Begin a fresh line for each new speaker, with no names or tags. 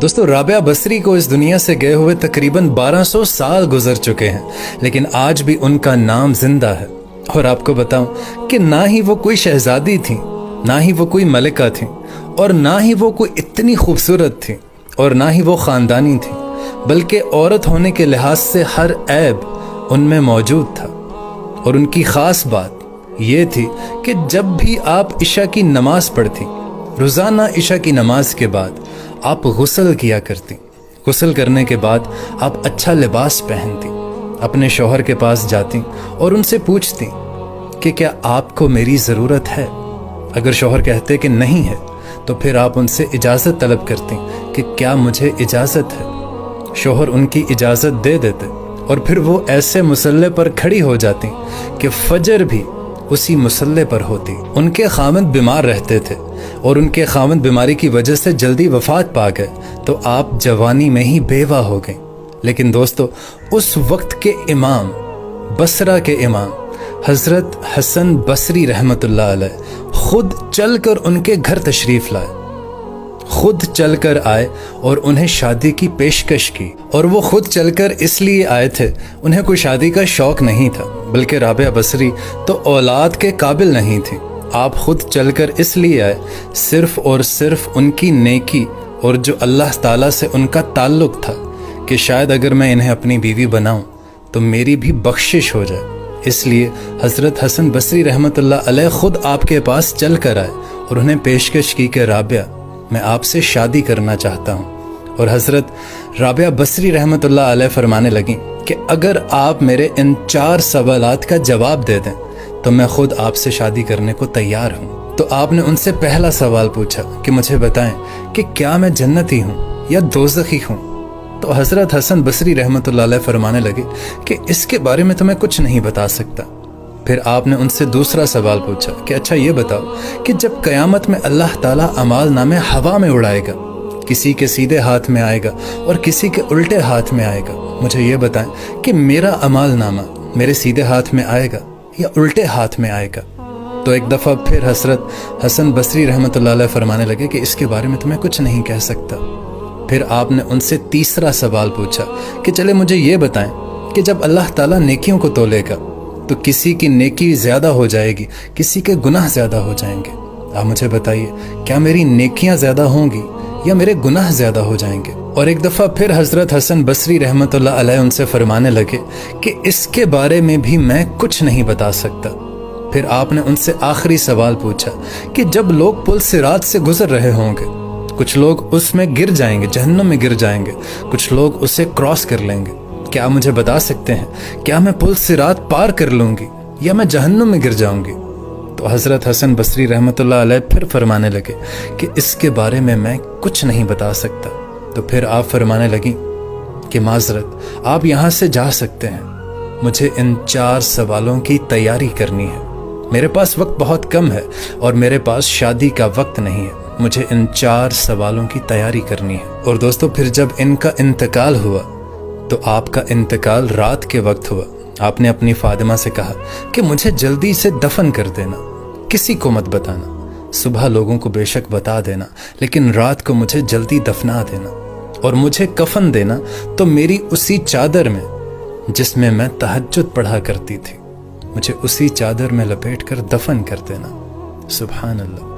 दोस्तों राबिया बसरी को इस दुनिया से गए हुए तकरीबन 1200 साल गुजर चुके हैं, लेकिन आज भी उनका नाम जिंदा है। और आपको बताऊं कि ना ही वो कोई शहजादी थी, ना ही वो कोई मलिका थी, और ना ही वो कोई इतनी खूबसूरत थी, और ना ही वो ख़ानदानी थी, बल्कि औरत होने के लिहाज से हर ऐब उनमें मौजूद था। और उनकी ख़ास बात ये थी कि जब भी आप इशा की नमाज़ पढ़ती, रोज़ाना इशा की नमाज के बाद आप गुस्ल किया करती। गुस्ल करने के बाद आप अच्छा लिबास पहनती, अपने शौहर के पास जाती और उनसे पूछती कि क्या आपको मेरी ज़रूरत है। अगर शौहर कहते कि नहीं है तो फिर आप उनसे इजाज़त तलब करती कि क्या मुझे इजाज़त है। शौहर उनकी इजाज़त दे देते और फिर वो ऐसे मुसल्ले पर खड़ी हो जाती कि फजर भी उसी मुसल्ले पर होती। उनके खामद बीमार रहते थे और उनके खामद बीमारी की वजह से जल्दी वफात पा गए, तो आप जवानी में ही बेवा हो गई। लेकिन दोस्तों उस वक्त के इमाम, बसरा के इमाम हज़रत हसन बसरी रहमतुल्लाह अलैह खुद चलकर उनके घर तशरीफ़ लाए, खुद चलकर आए और उन्हें शादी की पेशकश की। और वो खुद चलकर इसलिए आए थे, उन्हें कोई शादी का शौक़ नहीं था, बल्कि राबिया बसरी तो औलाद के काबिल नहीं थी। आप खुद चलकर इसलिए आए सिर्फ़ और सिर्फ उनकी नेकी और जो अल्लाह ताला से उनका ताल्लुक़ था कि शायद अगर मैं इन्हें अपनी बीवी बनाऊं तो मेरी भी बख्शिश हो जाए। इसलिए हज़रत हसन बसरी रहमतुल्लाह अलैह खुद आपके पास चल कर आए और उन्हें पेशकश की कि राबिया मैं आपसे शादी करना चाहता हूँ। और हज़रत राबिया बसरी रहमतुल्लाह अलैह फरमाने लगी कि अगर आप मेरे इन 4 सवालात का जवाब दे दें तो मैं खुद आपसे शादी करने को तैयार हूँ। तो आपने उनसे पहला सवाल पूछा कि मुझे बताएं कि क्या मैं जन्नती हूँ या दोज़खी हूँ। तो हज़रत हसन बसरी रहमतुल्लाह अलैह फरमाने लगे कि इसके बारे में तो मैं कुछ नहीं बता सकता। फिर आपने उनसे दूसरा सवाल पूछा कि अच्छा ये बताओ कि जब क़यामत में अल्लाह ताला अमाल नामे हवा में उड़ाएगा, किसी के सीधे हाथ में आएगा और किसी के उल्टे हाथ में आएगा, मुझे ये बताएं कि मेरा अमाल नामा मेरे सीधे हाथ में आएगा या उल्टे हाथ में आएगा। तो एक दफ़ा फिर हज़रत हसन बसरी रहमतुल्लाह अलैह फरमाने लगे कि इसके बारे में तो मैं कुछ नहीं कह सकता। फिर आपने उनसे तीसरा सवाल पूछा कि चले मुझे ये बताएं कि जब अल्लाह ताला नेकियों को तोलेगा तो किसी की नेकी ज़्यादा हो जाएगी, किसी के गुनाह ज़्यादा हो जाएंगे। आप मुझे बताइए क्या मेरी नेकियां ज़्यादा होंगी या मेरे गुनाह ज़्यादा हो जाएंगे। और एक दफ़ा फिर हज़रत हसन बसरी रहमतुल्लाह अलैह उनसे फरमाने लगे कि इसके बारे में भी मैं कुछ नहीं बता सकता। फिर आपने उनसे आखिरी सवाल पूछा कि जब लोग पुल सिरात से गुजर रहे होंगे, कुछ लोग उसमें गिर जाएंगे, जहन्नम में गिर जाएंगे, कुछ लोग उसे क्रॉस कर लेंगे, क्या मुझे बता सकते हैं क्या मैं पुल सिरात पार कर लूँगी या मैं जहन्नुम में गिर जाऊँगी। तो हज़रत हसन बसरी रहमतुल्लाह अलैह फिर फरमाने लगे कि इसके बारे में मैं कुछ नहीं बता सकता। तो फिर आप फरमाने लगी कि माज़रत आप यहाँ से जा सकते हैं, मुझे इन 4 सवालों की तैयारी करनी है। मेरे पास वक्त बहुत कम है और मेरे पास शादी का वक्त नहीं है, मुझे इन 4 सवालों की तैयारी करनी है। और दोस्तों फिर जब इनका इंतकाल हुआ तो आपका इंतकाल रात के वक्त हुआ। आपने अपनी फातिमा से कहा कि मुझे जल्दी से दफन कर देना, किसी को मत बताना, सुबह लोगों को बेशक बता देना, लेकिन रात को मुझे जल्दी दफना देना और मुझे कफन देना तो मेरी उसी चादर में जिसमें मैं तहज्जुद पढ़ा करती थी, मुझे उसी चादर में लपेट कर दफन कर देना। सुभान अल्लाह।